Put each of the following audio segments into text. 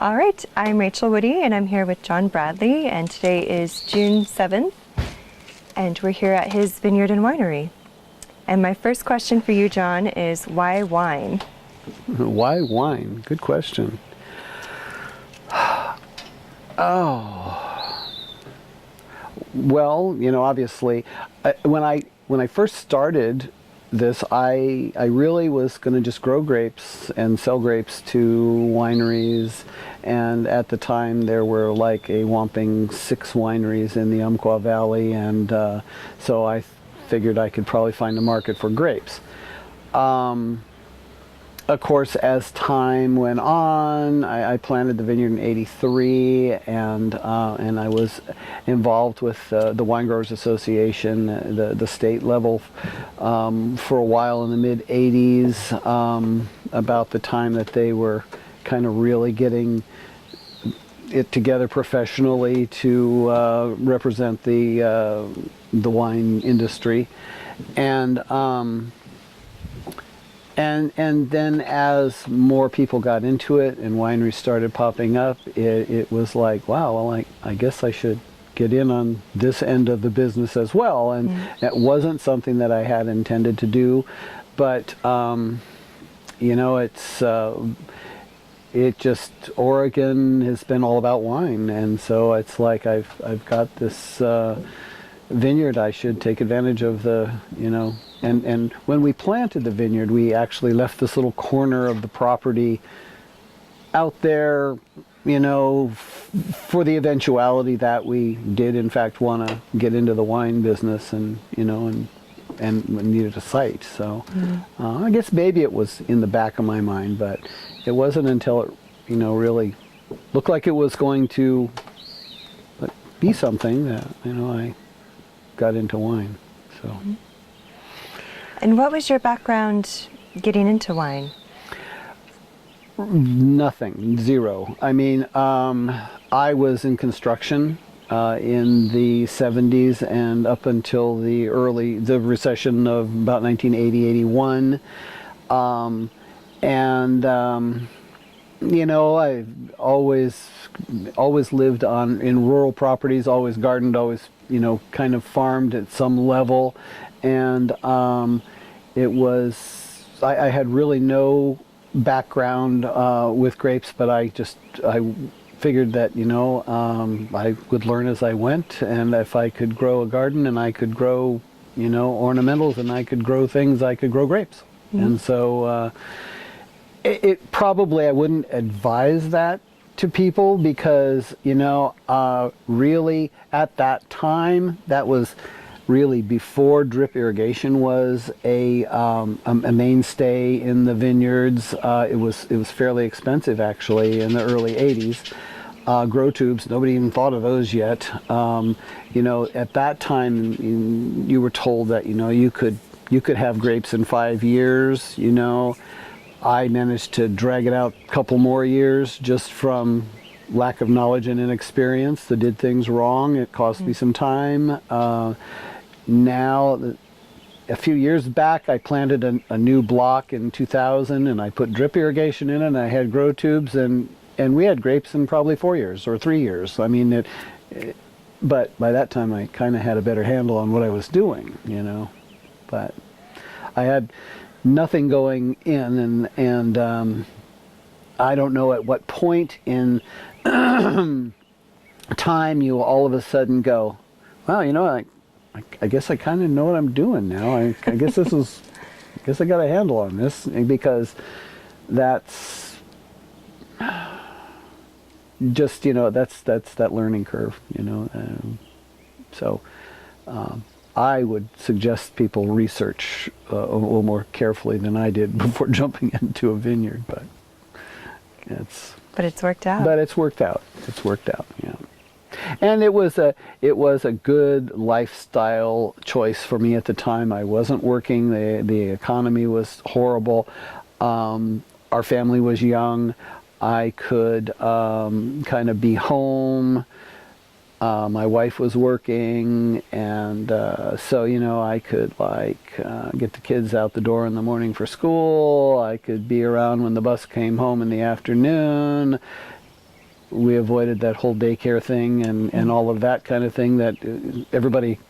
All right, I'm Rachael Woody, and I'm here with John Bradley, and today is June 7th, and we're here at his vineyard and winery. And my first question for you, John, is why wine? Why wine? Good question. Oh, well, obviously, when I first started this, I really was going to just grow grapes and sell grapes to wineries, and at the time there were like a whopping 6 wineries in the Umpqua Valley, and so I figured I could probably find a market for grapes. Of course, as time went on, I planted the vineyard in '83, and I was involved with the Wine Growers Association, the state level, for a while in the mid '80s. About the time that they were kind of really getting it together professionally to represent the wine industry, and then as more people got into it and wineries started popping up, it was like, wow, well, I guess I should get in on this end of the business as well. And it wasn't something that I had intended to do, but Oregon has been all about wine, and so it's like I've got this vineyard. I should take advantage of the, and when we planted the vineyard, we actually left this little corner of the property out there, for the eventuality that we did in fact want to get into the wine business, and needed a site. So I guess maybe it was in the back of my mind, but it wasn't until it, really looked like it was going to be something that, I got into wine. So. And what was your background getting into wine? Nothing, zero. I mean, I was in construction in the 70s and up until the recession of about 1980, 81. I've always lived in rural properties, always gardened, always, kind of farmed at some level. And I had really no background with grapes, but I figured that, I would learn as I went, and if I could grow a garden and I could grow, ornamentals, and I could grow things, I could grow grapes. And so it probably, I wouldn't advise that to people because, really at that time, that was really before drip irrigation was a mainstay in the vineyards. It was fairly expensive actually in the early 80s. Grow tubes, nobody even thought of those yet. At that time, you were told that you could have grapes in 5 years. I managed to drag it out a couple more years just from lack of knowledge and inexperience. I did things wrong. It cost me some time. Now, a few years back, I planted a new block in 2000, and I put drip irrigation in it, and I had grow tubes, and we had grapes in probably 4 years or 3 years. I mean, but by that time, I kind of had a better handle on what I was doing, But I had nothing going in, and I don't know at what point in time you all of a sudden go, well, I guess I kind of know what I'm doing now. I guess I guess I got a handle on this, because that's just, that's that learning curve, So I would suggest people research a little more carefully than I did before jumping into a vineyard, but it's worked out. But it's worked out. It's worked out, yeah. And it was a good lifestyle choice for me at the time. I wasn't working. The economy was horrible. Our family was young. I could kind of be home. My wife was working, and so I could get the kids out the door in the morning for school. I could be around when the bus came home in the afternoon. We avoided that whole daycare thing and all of that kind of thing that everybody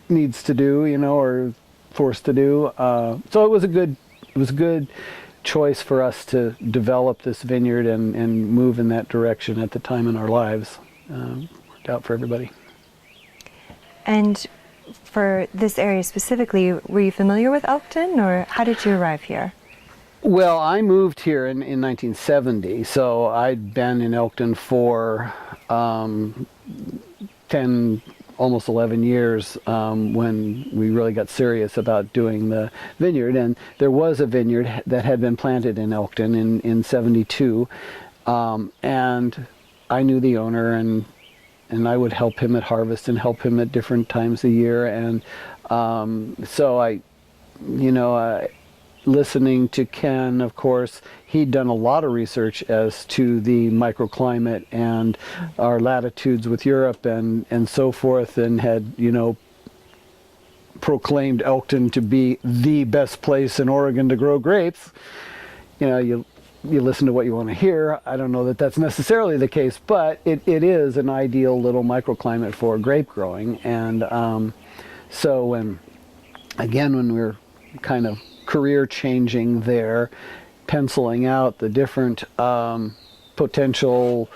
needs to do, or forced to do. So it was a good choice for us to develop this vineyard and move in that direction at the time in our lives. Worked out for everybody. And for this area specifically, were you familiar with Elkton, or how did you arrive here? Well, I moved here in 1970, so I'd been in Elkton for 10, almost 11 years when we really got serious about doing the vineyard. And there was a vineyard that had been planted in Elkton in 72, and I knew the owner, and I would help him at harvest and help him at different times of the year. And so I listening to Ken, of course, he'd done a lot of research as to the microclimate and our latitudes with Europe and so forth, and had, proclaimed Elkton to be the best place in Oregon to grow grapes. You listen to what you want to hear. I don't know that that's necessarily the case, but it is an ideal little microclimate for grape growing. And so when we were kind of career changing there, penciling out the different potential,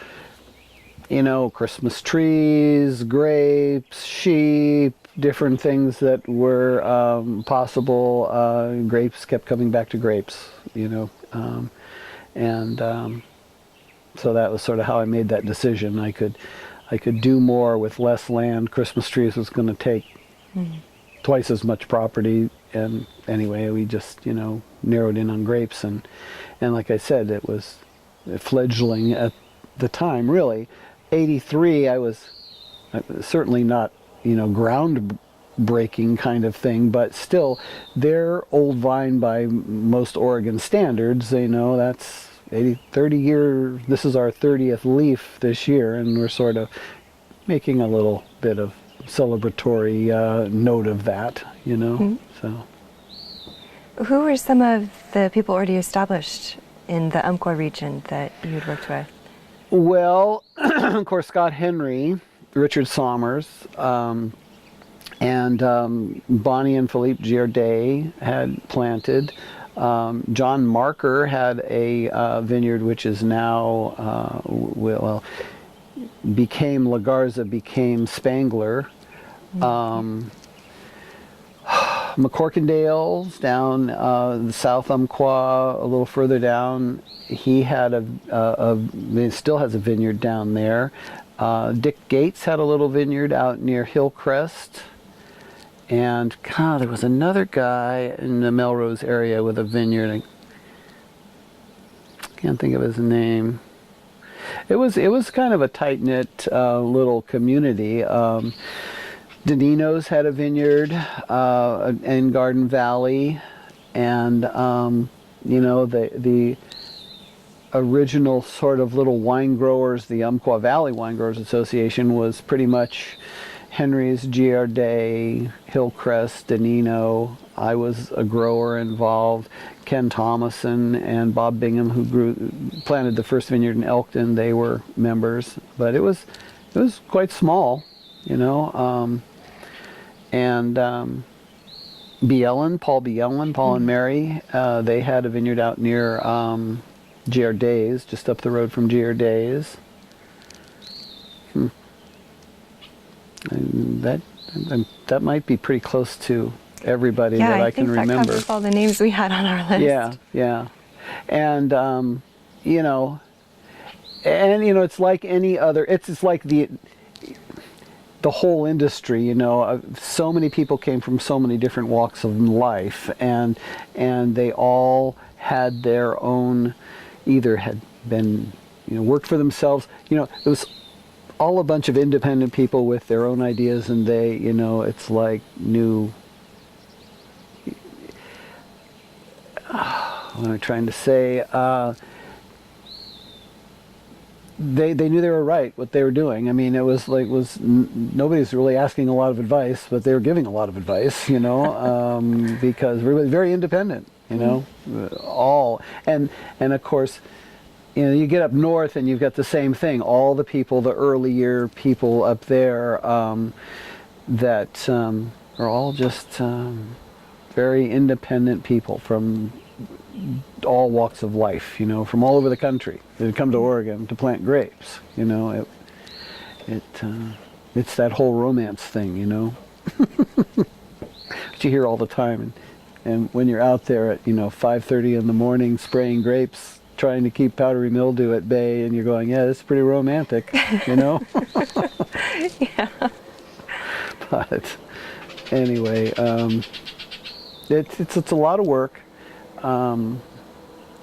Christmas trees, grapes, sheep, different things that were possible. Grapes kept coming back to grapes, so that was sort of how I made that decision. I could do more with less land. Christmas trees was going to take twice as much property, and anyway, we just narrowed in on grapes, and like I said, it was fledgling at the time. Really, 83, I was certainly not groundbreaking kind of thing, but still, they're old vine by most Oregon standards. That's 30 years. This is our 30th leaf this year, and we're sort of making a little bit of celebratory note of that, So. Who were some of the people already established in the Umpqua region that you'd worked with? Well, of course, Scott Henry, Richard Sommers, and Bonnie and Philippe Giardet had planted. John Marker had a vineyard which is now, became La Garza, became Spangler. McCorkindale's down the South Umpqua, a little further down. He had he still has a vineyard down there. Dick Gates had a little vineyard out near Hillcrest. And there was another guy in the Melrose area with a vineyard. I can't think of his name. It was kind of a tight-knit little community. Danino's had a vineyard in Garden Valley, and the original sort of little wine growers, the Umpqua Valley Wine Growers Association, was pretty much Henry's, Giardet, Hillcrest, Danino. I was a grower involved. Ken Thomason and Bob Bingham, who planted the first vineyard in Elkton, they were members. But it was quite small, and Paul and Mary, they had a vineyard out near Giardet's, just up the road from Giardet's. And that might be pretty close to everybody that I can remember. Yeah, I think that covers all the names we had on our list. Yeah. And it's like any other. It's like the whole industry. So many people came from so many different walks of life, and they all had their own. Either had been worked for themselves. It was all a bunch of independent people with their own ideas, and they, it's like new. What am I trying to say? they knew they were right what they were doing. I mean, it was like nobody's really asking a lot of advice, but they were giving a lot of advice, because we're very independent, all and of course, you get up north and you've got the same thing. All the people, the earlier people up there, that are all just very independent people from all walks of life, from all over the country. They'd come to Oregon to plant grapes, it's that whole romance thing, that you hear all the time. And when you're out there at, 5:30 in the morning spraying grapes, trying to keep powdery mildew at bay, and you're going, yeah, this is pretty romantic, Yeah. But anyway, it's a lot of work.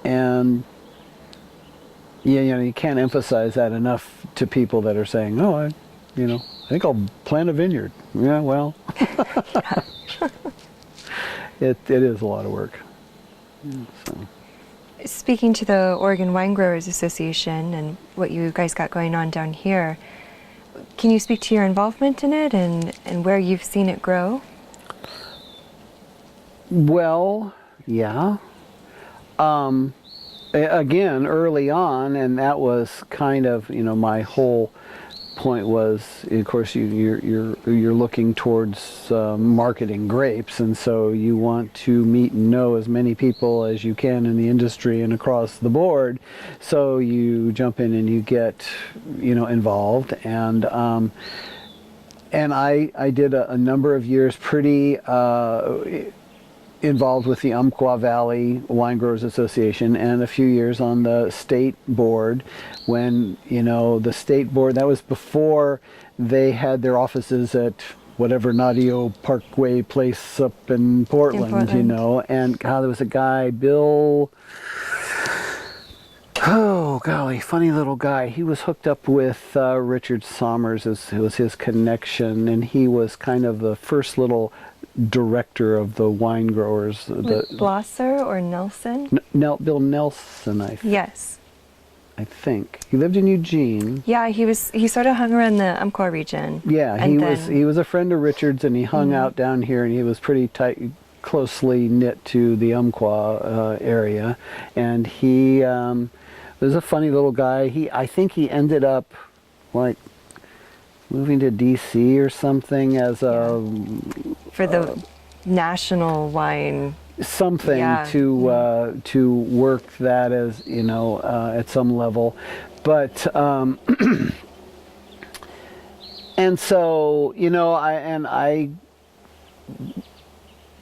And you can't emphasize that enough to people that are saying, "Oh, I think I'll plant a vineyard." Yeah, well, it is a lot of work. Yeah, so. Speaking to the Oregon Wine Growers Association and what you guys got going on down here, can you speak to your involvement in it and where you've seen it grow? Well, yeah. Again, early on, and that was kind of, my whole point was, of course, you're looking towards marketing grapes, and so you want to meet and know as many people as you can in the industry and across the board. So you jump in and you get, involved, and I did a number of years pretty involved with the Umpqua Valley Wine Growers Association, and a few years on the state board when, the state board, that was before they had their offices at whatever Nadio Parkway place up in Portland, and there was a guy, Bill, oh golly, funny little guy. He was hooked up with Richard Sommers, it was his connection, and he was kind of the first little director of the wine growers. Blosser or Nelson? Bill Nelson, Yes. I think. He lived in Eugene. Yeah, he sort of hung around the Umpqua region. Yeah, he was a friend of Richard's, and he hung out down here, and he was pretty closely knit to the Umpqua area, and he was a funny little guy. I think he ended up moving to DC or something as for the national wine something to work that as at some level, but and so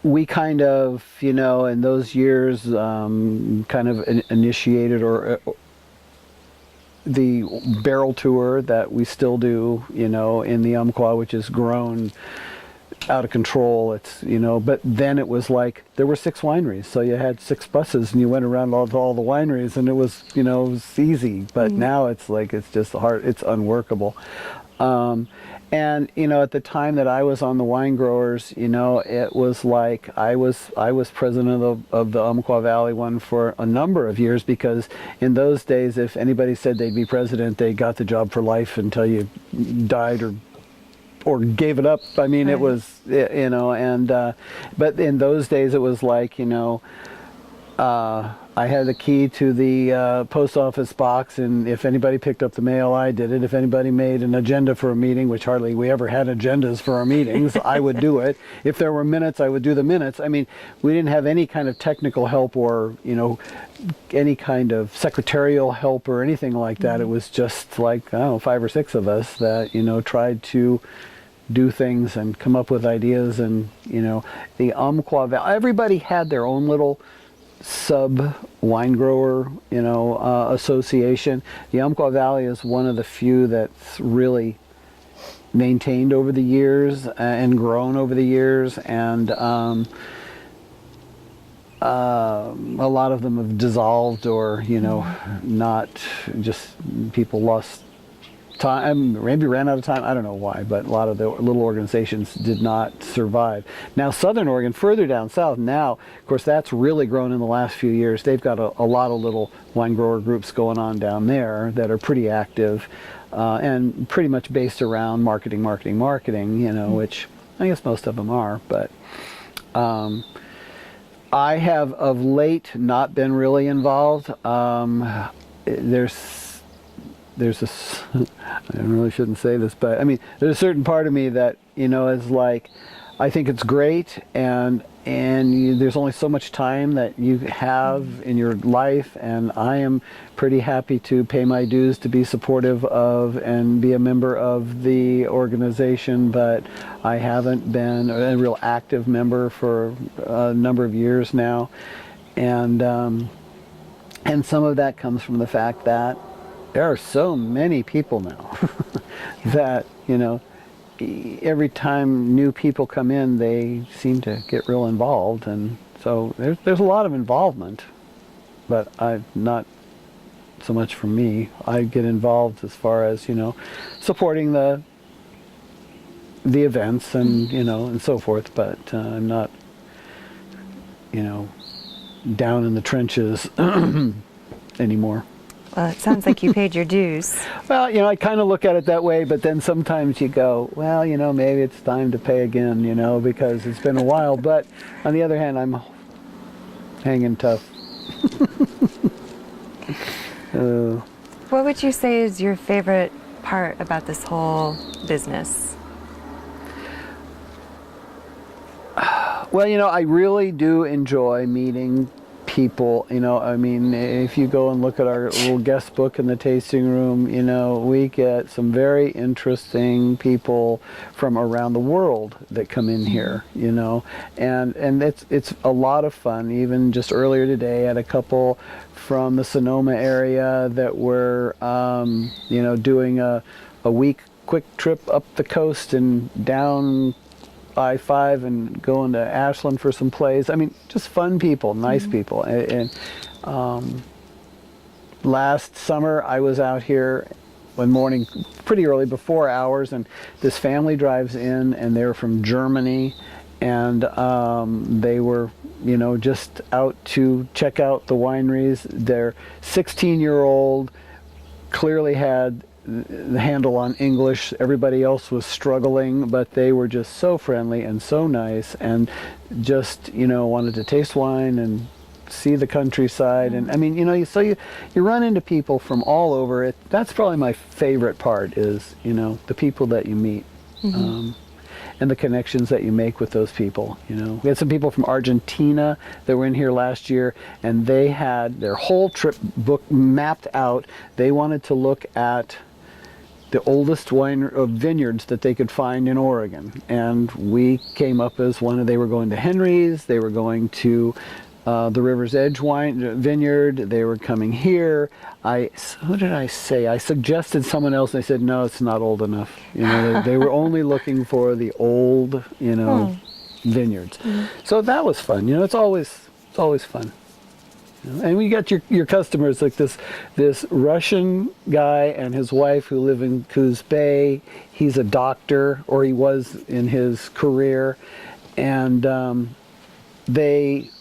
we kind of in those years kind of initiated or the barrel tour that we still do, in the Umpqua, which has grown out of control. It's, but then it was like there were 6 wineries, so you had 6 buses and you went around all the wineries, and it was, it was easy. But now it's like it's just hard. It's unworkable. And at the time that I was on the wine growers, it was like I was president of the Umpqua Valley one for a number of years, because in those days, if anybody said they'd be president, they got the job for life until you died or gave it up. I mean, It was, and but in those days it was like, I had the key to the post office box, and if anybody picked up the mail, I did it. If anybody made an agenda for a meeting, which hardly we ever had agendas for our meetings, I would do it. If there were minutes, I would do the minutes. I mean, we didn't have any kind of technical help or, any kind of secretarial help or anything like that. It was just like, 5 or 6 of us that, tried to do things and come up with ideas. And, the Umpqua Valley, everybody had their own little sub wine grower association. The Umpqua Valley is one of the few that's really maintained over the years and grown over the years, and a lot of them have dissolved or not, just people lost time, maybe ran out of time. I don't know why, but a lot of the little organizations did not survive. Now, Southern Oregon, further down south, now, of course, that's really grown in the last few years. They've got a lot of little wine grower groups going on down there that are pretty active and pretty much based around marketing, which I guess most of them are. But I have of late not been really involved. There's this, I really shouldn't say this, but I mean, there's a certain part of me that, is like, I think it's great, and there's only so much time that you have in your life, and I am pretty happy to pay my dues to be supportive of and be a member of the organization, but I haven't been a real active member for a number of years now, and some of that comes from the fact that there are so many people now that, every time new people come in, they seem to get real involved, and so there's a lot of involvement, but not so much from me. I get involved as far as, supporting the events and, and so forth, but I'm not, down in the trenches anymore. Well, it sounds like you paid your dues. Well, I kind of look at it that way, but then sometimes you go, well, maybe it's time to pay again, because it's been a while. But on the other hand, I'm hanging tough. What would you say is your favorite part about this whole business? Well, I really do enjoy meeting people. If you go and look at our little guest book in the tasting room, we get some very interesting people from around the world that come in here, and it's a lot of fun. Even just earlier today, I had a couple from the Sonoma area that were, doing a week quick trip up the coast and down I-5 and going to Ashland for some plays. I mean, just fun people, nice people. And last summer, I was out here one morning pretty early, before hours, and this family drives in, and they're from Germany, and they were, just out to check out the wineries. Their 16-year-old clearly had the handle on English. Everybody else was struggling, but they were just so friendly and so nice, and just wanted to taste wine and see the countryside. And I mean, you run into people from all over. It that's probably my favorite part, is the people that you meet. And the connections that you make with those people. We had some people from Argentina that were in here last year, and they had their whole trip book mapped out. They wanted to look at the oldest vineyards that they could find in Oregon, and we came up as they were going to Henry's, they were going to the River's Edge vineyard, they were coming here. Who did I say? I suggested someone else, and they said, no, it's not old enough. They were only looking for the old, vineyards. So that was fun. It's always fun. And we got your customers, like this Russian guy and his wife who live in Coos Bay. He's a doctor, or he was in his career, and they,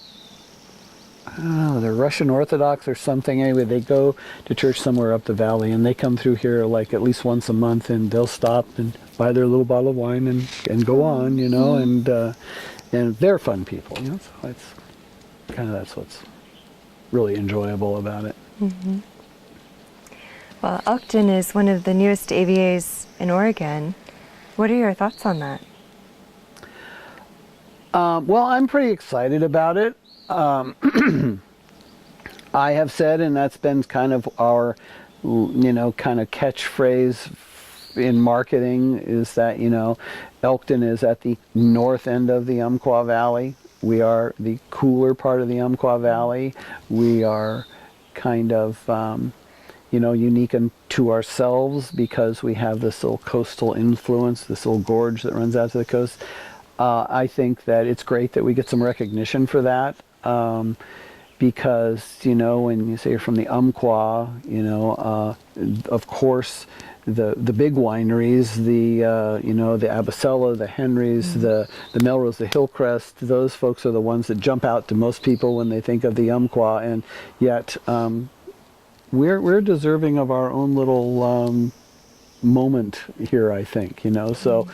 I don't know, they're Russian Orthodox or something. Anyway, they go to church somewhere up the valley, and they come through here like at least once a month, and they'll stop and buy their little bottle of wine and go on, and they're fun people, So it's kind of, that's what's really enjoyable about it. Well, Elkton is one of the newest AVAs in Oregon. What are your thoughts on that? Well, I'm pretty excited about it. I have said, and that's been kind of our, kind of catchphrase in marketing, is that, Elkton is at the north end of the Umpqua Valley. We are the cooler part of the Umpqua Valley. We are kind of, unique to ourselves because we have this little coastal influence, this little gorge that runs out to the coast. I think that it's great that we get some recognition for that. because, you know, when you say you're from the Umpqua, you know, of course, the big wineries, the you know, the Abasella, the Henrys, the Melrose, the Hillcrest, those folks are the ones that jump out to most people when they think of the Umpqua, and yet we're deserving of our own little moment here, I think, you know. So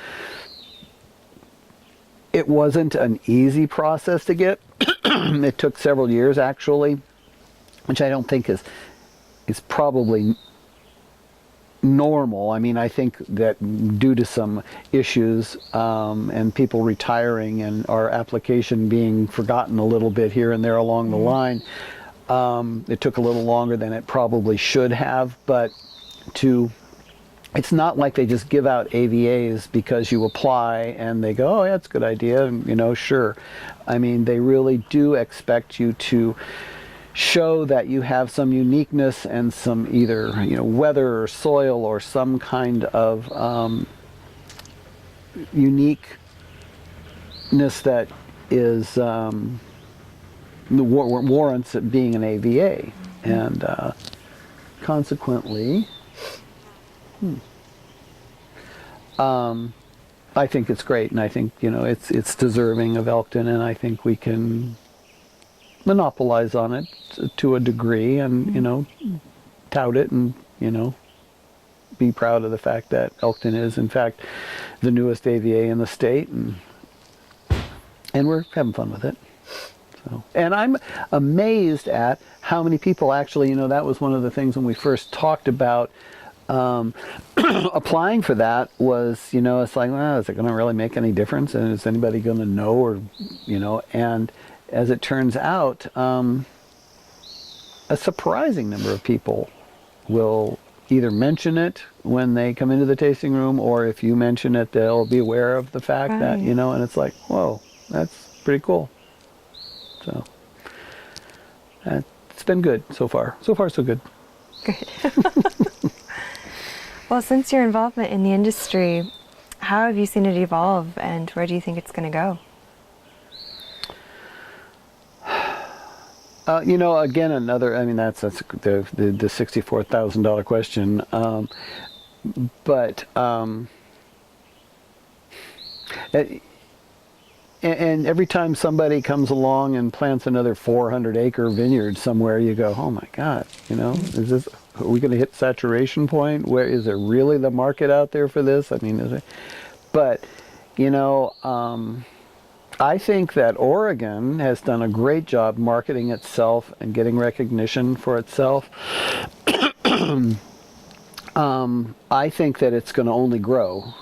it wasn't an easy process to get. It took several years, actually, which I don't think is probably normal. I mean, I think that due to some issues and people retiring and our application being forgotten a little bit here and there along the line, it took a little longer than it probably should have. But it's not like they just give out AVAs because you apply and they go, oh, yeah, that's a good idea, and, you know, sure. I mean, they really do expect you to show that you have some uniqueness and some either, you know, weather or soil or some kind of uniqueness that is warrants it being an AVA, and consequently, I think it's great, and I think, you know, it's deserving of Elkton, and I think we can monopolize on it to a degree, and, you know, tout it, and, you know, be proud of the fact that Elkton is, in fact, the newest AVA in the state, and we're having fun with it. So, and I'm amazed at how many people actually, you know, that was one of the things when we first talked about applying for that was, you know, it's like, well, is it going to really make any difference? And is anybody going to know, or, you know, and as it turns out, a surprising number of people will either mention it when they come into the tasting room, or if you mention it, they'll be aware of the fact that, you know, and it's like, whoa, that's pretty cool. So it's been good so far. So far, so good. Good. Well, since your involvement in the industry, how have you seen it evolve, and where do you think it's going to go? You know, again, another, I mean, that's the $64,000 question. And every time somebody comes along and plants another 400-acre vineyard somewhere, you go, oh my God, you know, are we going to hit saturation point? Where is there really the market out there for this? I mean, but, you know, I think that Oregon has done a great job marketing itself and getting recognition for itself. I think that it's going to only grow.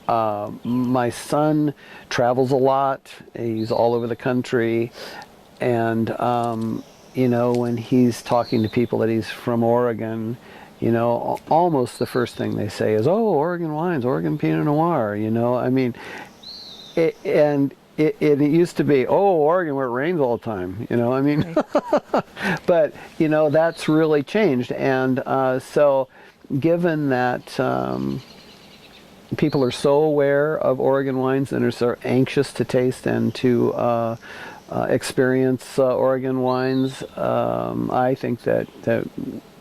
My son travels a lot. He's all over the country, and you know, when he's talking to people that he's from Oregon, you know, almost the first thing they say is, "Oh, Oregon wines, Oregon Pinot Noir." You know, I mean, it used to be, "Oh, Oregon, where it rains all the time." You know, I mean, right. But you know, that's really changed, and so given that. People are so aware of Oregon wines and are so anxious to taste and to experience Oregon wines. I think that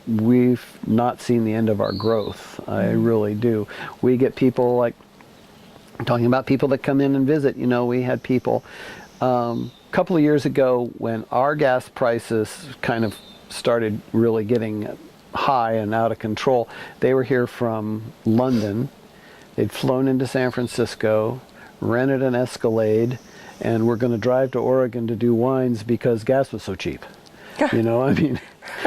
we've not seen the end of our growth. I really do. We get people like talking about people that come in and visit. You know, we had people a couple of years ago when our gas prices kind of started really getting high and out of control. They were here from London. They'd flown into San Francisco, rented an Escalade, and were going to drive to Oregon to do wines because gas was so cheap. You know, I mean,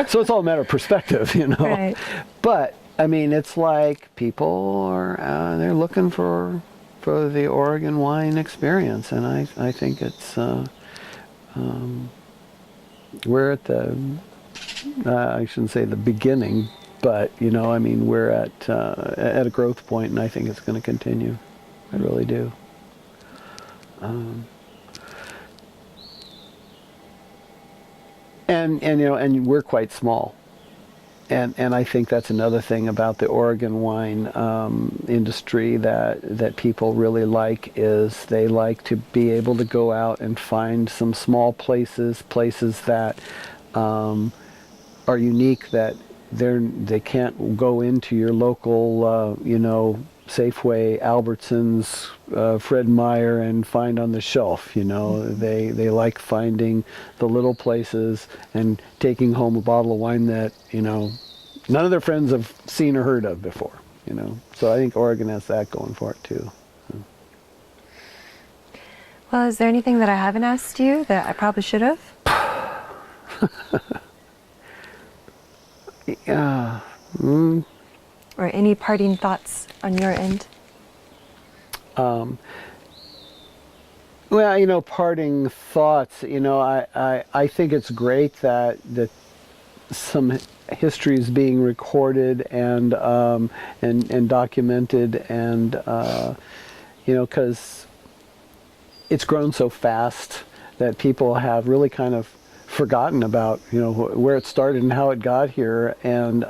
so it's all a matter of perspective, you know. Right. But, I mean, it's like people are, they're looking for the Oregon wine experience, and I think it's, we're at the, I shouldn't say the beginning, but, you know, I mean, we're at a growth point, and I think it's going to continue. I really do. And you know, and we're quite small. And I think that's another thing about the Oregon wine industry that people really like, is they like to be able to go out and find some small places that are unique, that they can't go into your local, Safeway, Albertsons, Fred Meyer, and find on the shelf. They like finding the little places and taking home a bottle of wine that none of their friends have seen or heard of before. So I think Oregon has that going for it too. Well, is there anything that I haven't asked you that I probably should have? Yeah. Or any parting thoughts on your end? Well, parting thoughts, I think it's great that some history is being recorded and documented, and because it's grown so fast that people have really kind of forgotten about where it started and how it got here, and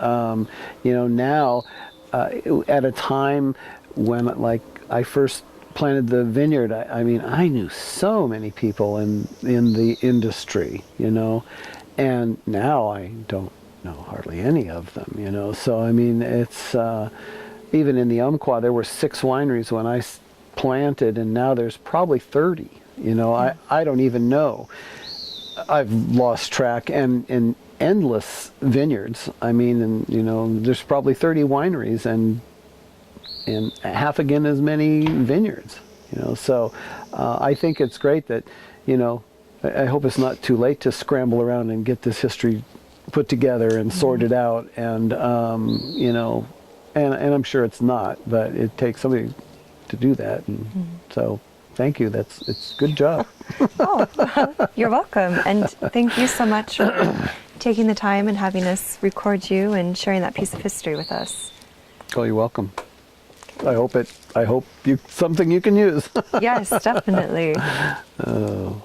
now at a time when I first planted the vineyard, I knew so many people in the industry, and now I don't know hardly any of them, so it's even in the Umpqua there were 6 wineries when I planted, and now there's probably 30. I don't even know. I've lost track, and endless vineyards. There's probably 30 wineries and half again as many vineyards. So I think it's great that I hope it's not too late to scramble around and get this history put together and sorted out, and and I'm sure it's not, but it takes somebody to do that, and so. Thank you. It's a good job. Oh, you're welcome. And thank you so much for taking the time and having us record you and sharing that piece of history with us. Oh, you're welcome. I hope something you can use. Yes, definitely. Oh.